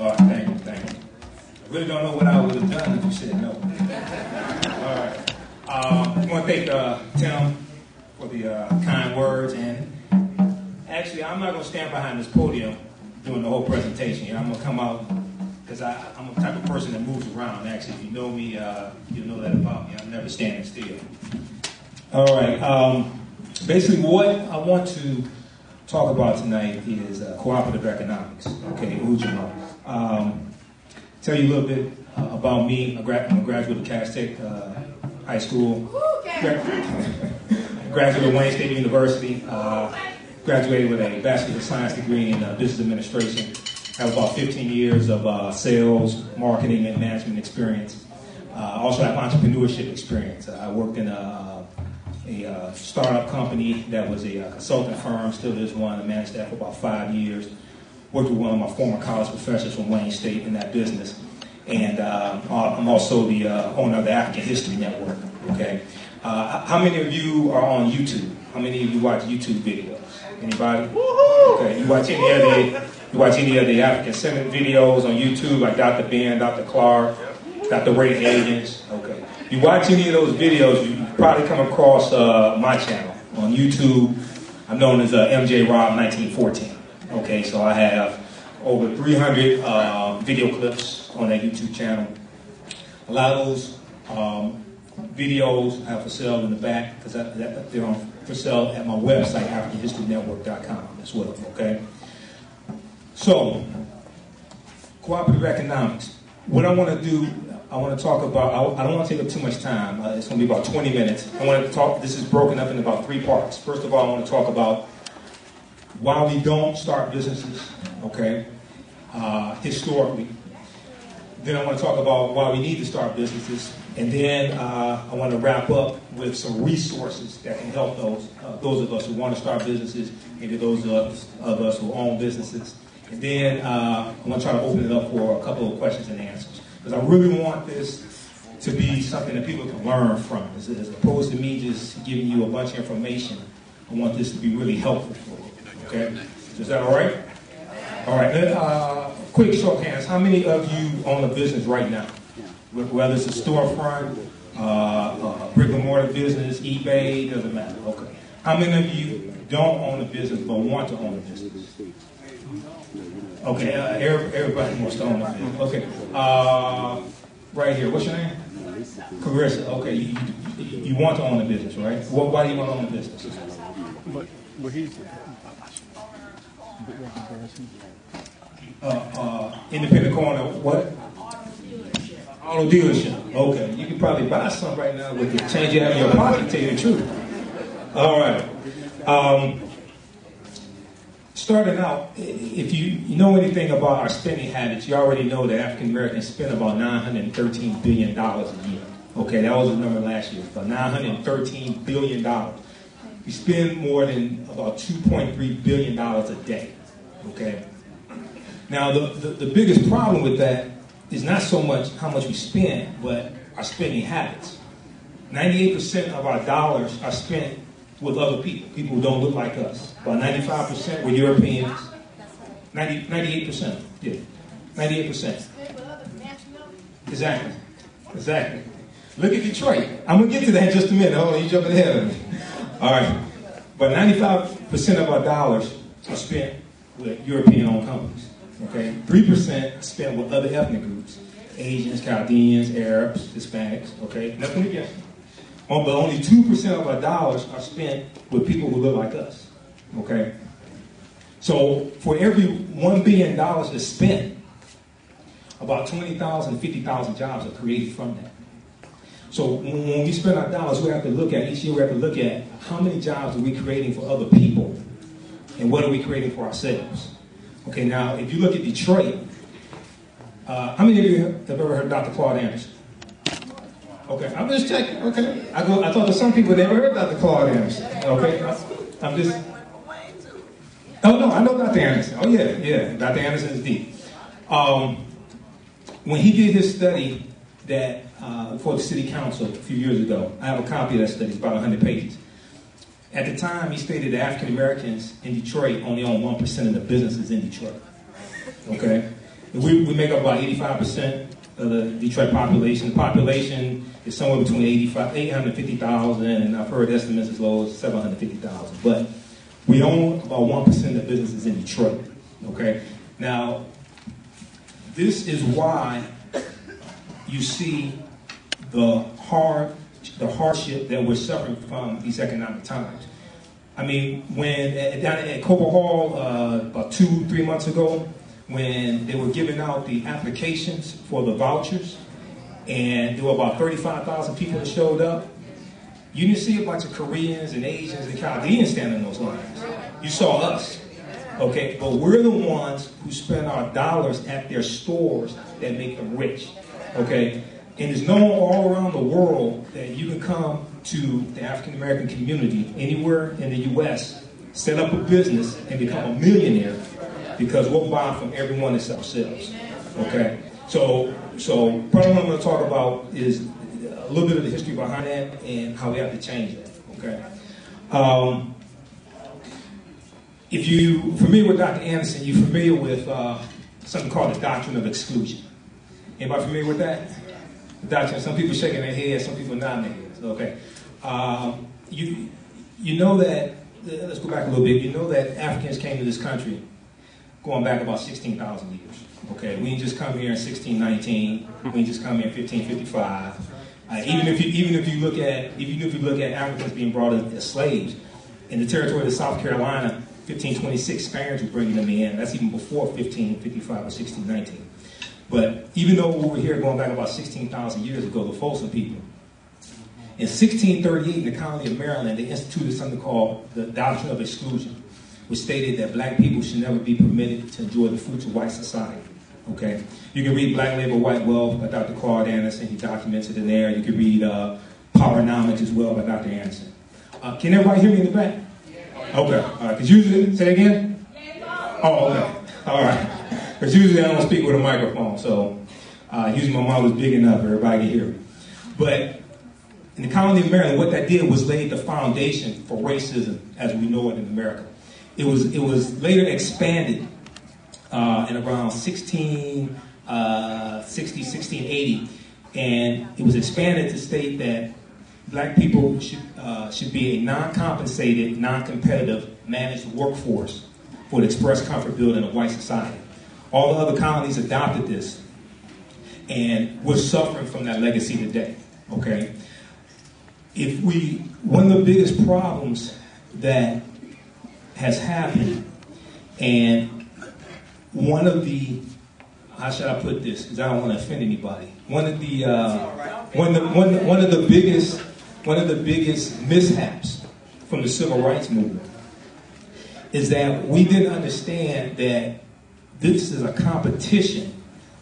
All right, thank you, thank you. I really don't know what I would have done if you said no. All right. I want to thank Tim for the kind words. And actually, I'm not going to stand behind this podium doing the whole presentation. You know, I'm going to come out because I'm the type of person that moves around. Actually, if you know me, you know that about me. I'm never standing still. All right. Basically, what I want to talk about tonight is cooperative economics. Okay, Ujaama. Tell you a little bit about me. I'm a graduate of Cass Tech High School. Graduate of Wayne State University. Graduated with a Bachelor of Science degree in Business Administration. I have about 15 years of sales, marketing, and management experience. Also have entrepreneurship experience. I worked in a startup company that was a consulting firm, still is one. I managed that for about 5 years. Worked with one of my former college professors from Wayne State in that business. And I'm also the owner of the African History Network. Okay. How many of you are on YouTube? How many of you watch YouTube videos? Anybody? Okay. You watch any of the African Senate videos on YouTube, like Dr. Ben, Dr. Clark, Dr. Ray Higgins? Okay. You watch any of those videos, you probably come across my channel on YouTube. I'm known as MJ Rob 1914. Okay, so I have over 300 video clips on that YouTube channel. A lot of those videos I have for sale in the back because they're on for sale at my website, AfricanHistoryNetwork.com as well. Okay, so cooperative economics. What I want to do, I want to talk about. I don't want to take up too much time. It's going to be about 20 minutes. I want to talk. This is broken up in about 3 parts. First of all, I want to talk about why we don't start businesses, okay, historically. Then I want to talk about why we need to start businesses. And then I want to wrap up with some resources that can help those of us who want to start businesses, maybe those of us who own businesses. And then I want to try to open it up for a couple of questions and answers. Because I really want this to be something that people can learn from. As opposed to me just giving you a bunch of information, I want this to be really helpful for you. Okay, is that all right? All right. Then, quick show of hands. How many of you own a business right now? Whether it's a storefront, brick and mortar business, eBay, doesn't matter. Okay. How many of you don't own a business but want to own a business? Okay. Everybody wants to own a business. Okay. Right here. What's your name? Carissa. Okay. You want to own a business, right? Why do you want to own a business? But he's independent corner, what? Auto dealership. Okay, you can probably buy some right now with the change you have in your pocket, to tell you the truth. All right. Starting out, if you know anything about our spending habits, you already know that African Americans spend about $913 billion a year. Okay, that was the number last year, about $913 billion. We spend more than about $2.3 billion a day, okay? Now, the biggest problem with that is not so much how much we spend, but our spending habits. 98% of our dollars are spent with other people who don't look like us. About 95% were Europeans. 98%, yeah, 98%. Exactly. Look at Detroit. I'm going to get to that in just a minute. Hold on, you're jumping ahead of me. All right, but 95% of our dollars are spent with European-owned companies. Okay, 3% spent with other ethnic groups: Asians, Chaldeans, Arabs, Hispanics. Okay, nothing against them. But only 2% of our dollars are spent with people who look like us. Okay, so for every $1 billion that's spent, about 20,000 to 50,000 jobs are created from that. So when we spend our dollars, we have to look at, each year we have to look at how many jobs are we creating for other people and what are we creating for ourselves. Okay, now if you look at Detroit, how many of you have ever heard Dr. Claude Anderson? Okay, I'm just checking, okay. I thought there's some people that never heard Dr. Claude Anderson, okay. I'm just, oh no, I know Dr. Anderson. Oh yeah, Dr. Anderson is deep. When he did his study that for the city council a few years ago. I have a copy of that study. It's about 100 pages. At the time, he stated that African Americans in Detroit only own 1% of the businesses in Detroit. Okay? We make up about 85% of the Detroit population. The population is somewhere between 850,000, and I've heard estimates as low as 750,000. But we own about 1% of the businesses in Detroit. Okay. Now, this is why you see the hardship that we're suffering from these economic times. I mean, when down at Cobo Hall about 2-3 months ago, when they were giving out the applications for the vouchers, and there were about 35,000 people that showed up, you didn't see a bunch of Koreans and Asians and Chaldeans standing in those lines. You saw us. Okay, but we're the ones who spend our dollars at their stores that make them rich. Okay, and it's known all around the world that you can come to the African American community anywhere in the U.S., set up a business, and become a millionaire because we'll buy from everyone except ourselves. Okay, so part of what I'm going to talk about is a little bit of the history behind that and how we have to change that. Okay. If you're familiar with Dr. Anderson, you're familiar with something called the doctrine of exclusion. Anybody familiar with that? The doctrine. Some people shaking their heads, some people nodding their heads. Okay. You know that. Let's go back a little bit. You know that Africans came to this country going back about 16,000 years. Okay. We didn't just come here in 1619. We didn't just come here in 1555. Even if you look at Africans being brought as slaves in the territory of South Carolina. 1526, Spaniards were bringing them in. That's even before 1555 or 1619. But even though we were here going back about 16,000 years ago, the Folsom people, in 1638 in the colony of Maryland, they instituted something called the doctrine of exclusion, which stated that black people should never be permitted to enjoy the fruits of white society. Okay, you can read Black Labor, White Wealth by Dr. Claude Anderson. He documents it in there. You can read Powernomics as well by Dr. Anderson. Can everybody hear me in the back? Okay, all right. Because usually, say it again? Oh, okay. All right. Because usually I don't speak with a microphone, so usually my mouth was big enough everybody can hear me. But in the colony of Maryland, what that did was lay the foundation for racism as we know it in America. It was later expanded in around 1660, 1680, and it was expanded to state that black people should be a non-compensated, non-competitive managed workforce for the express comfort building of white society. All the other colonies adopted this, and we're suffering from that legacy today. Okay, one of the biggest problems that has happened, and one of the, how should I put this? Because I don't want to offend anybody. One of the biggest mishaps from the civil rights movement is that we didn't understand that this is a competition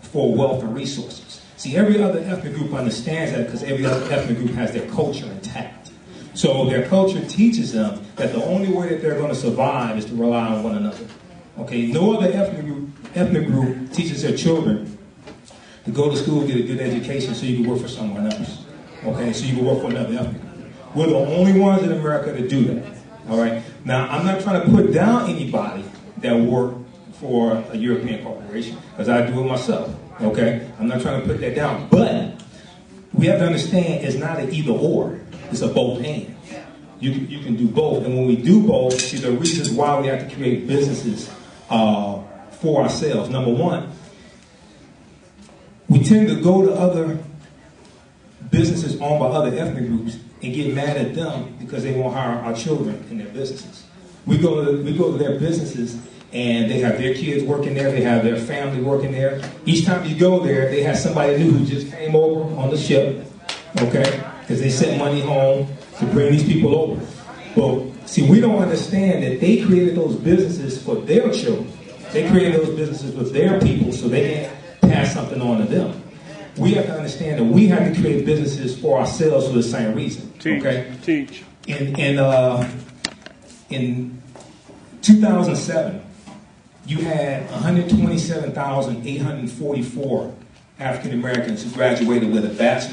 for wealth and resources. See, every other ethnic group understands that because every other ethnic group has their culture intact. So their culture teaches them that the only way that they're going to survive is to rely on one another. Okay, no other ethnic group teaches their children to go to school, get a good education so you can work for someone else. Okay, so you can work for another ethnic group. We're the only ones in America that do that. All right, now I'm not trying to put down anybody that work for a European corporation, because I do it myself. Okay, I'm not trying to put that down, but we have to understand it's not an either or, it's a both and. You can do both, and when we do both, see the reasons why we have to create businesses for ourselves. Number one, we tend to go to other businesses owned by other ethnic groups and get mad at them because they won't hire our children in their businesses. We go to their businesses and they have their kids working there, they have their family working there. Each time you go there, they have somebody new who just came over on the ship, okay? Because they sent money home to bring these people over. Well, see, we don't understand that they created those businesses for their children. They created those businesses with their people so they can pass something on to them. We have to understand that we have to create businesses for ourselves for the same reason. Okay? Teach. In 2007, you had 127,844 African Americans who graduated with a bachelor's